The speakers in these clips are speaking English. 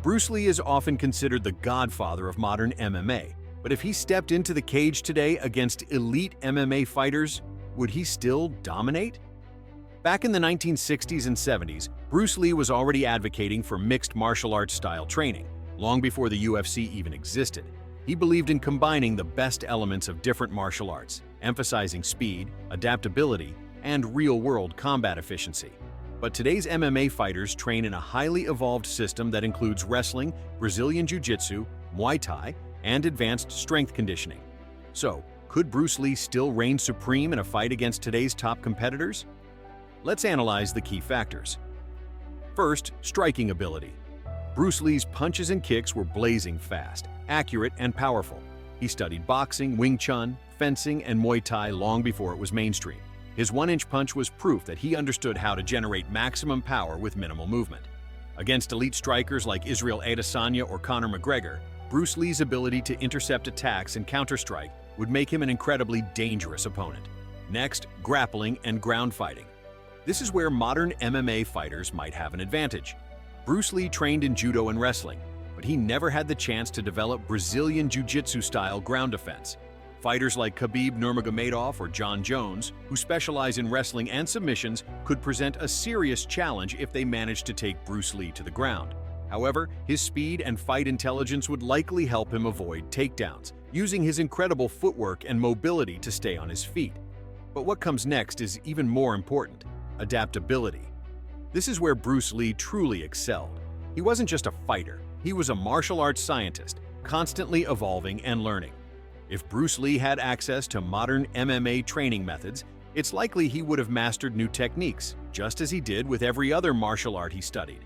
Bruce Lee is often considered the godfather of modern MMA, but if he stepped into the cage today against elite MMA fighters, would he still dominate? Back in the 1960s and 70s, Bruce Lee was already advocating for mixed martial arts style training, long before the UFC even existed. He believed in combining the best elements of different martial arts, emphasizing speed, adaptability, and real-world combat efficiency. But today's MMA fighters train in a highly evolved system that includes wrestling, Brazilian Jiu-Jitsu, Muay Thai, and advanced strength conditioning. So, could Bruce Lee still reign supreme in a fight against today's top competitors? Let's analyze the key factors. First, striking ability. Bruce Lee's punches and kicks were blazing fast, accurate, and powerful. He studied boxing, Wing Chun, fencing, and Muay Thai long before it was mainstream. His one-inch punch was proof that he understood how to generate maximum power with minimal movement. Against elite strikers like Israel Adesanya or Conor McGregor, Bruce Lee's ability to intercept attacks and counter-strike would make him an incredibly dangerous opponent. Next, grappling and ground fighting. This is where modern MMA fighters might have an advantage. Bruce Lee trained in judo and wrestling, but he never had the chance to develop Brazilian Jiu-Jitsu style ground defense. Fighters like Khabib Nurmagomedov or John Jones, who specialize in wrestling and submissions, could present a serious challenge if they managed to take Bruce Lee to the ground. However, his speed and fight intelligence would likely help him avoid takedowns, using his incredible footwork and mobility to stay on his feet. But what comes next is even more important: adaptability. This is where Bruce Lee truly excelled. He wasn't just a fighter, he was a martial arts scientist, constantly evolving and learning. If Bruce Lee had access to modern MMA training methods, it's likely he would have mastered new techniques, just as he did with every other martial art he studied.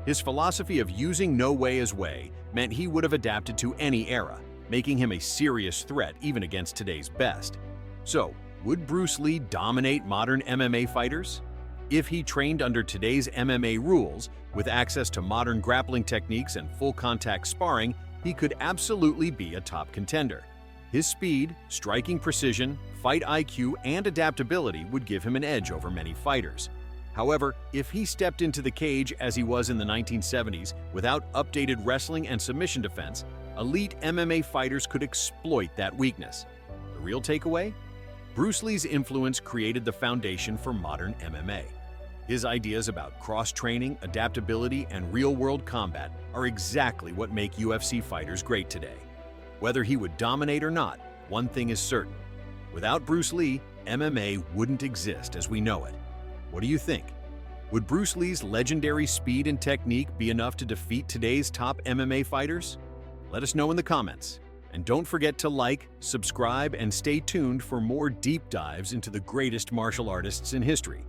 His philosophy of using no way as way meant he would have adapted to any era, making him a serious threat even against today's best. So, would Bruce Lee dominate modern MMA fighters? If he trained under today's MMA rules, with access to modern grappling techniques and full-contact sparring, he could absolutely be a top contender. His speed, striking precision, fight IQ, and adaptability would give him an edge over many fighters. However, if he stepped into the cage as he was in the 1970s without updated wrestling and submission defense, elite MMA fighters could exploit that weakness. The real takeaway? Bruce Lee's influence created the foundation for modern MMA. His ideas about cross-training, adaptability, and real-world combat are exactly what make UFC fighters great today. Whether he would dominate or not, one thing is certain: without Bruce Lee, MMA wouldn't exist as we know it. What do you think? Would Bruce Lee's legendary speed and technique be enough to defeat today's top MMA fighters? Let us know in the comments. And don't forget to like, subscribe, and stay tuned for more deep dives into the greatest martial artists in history.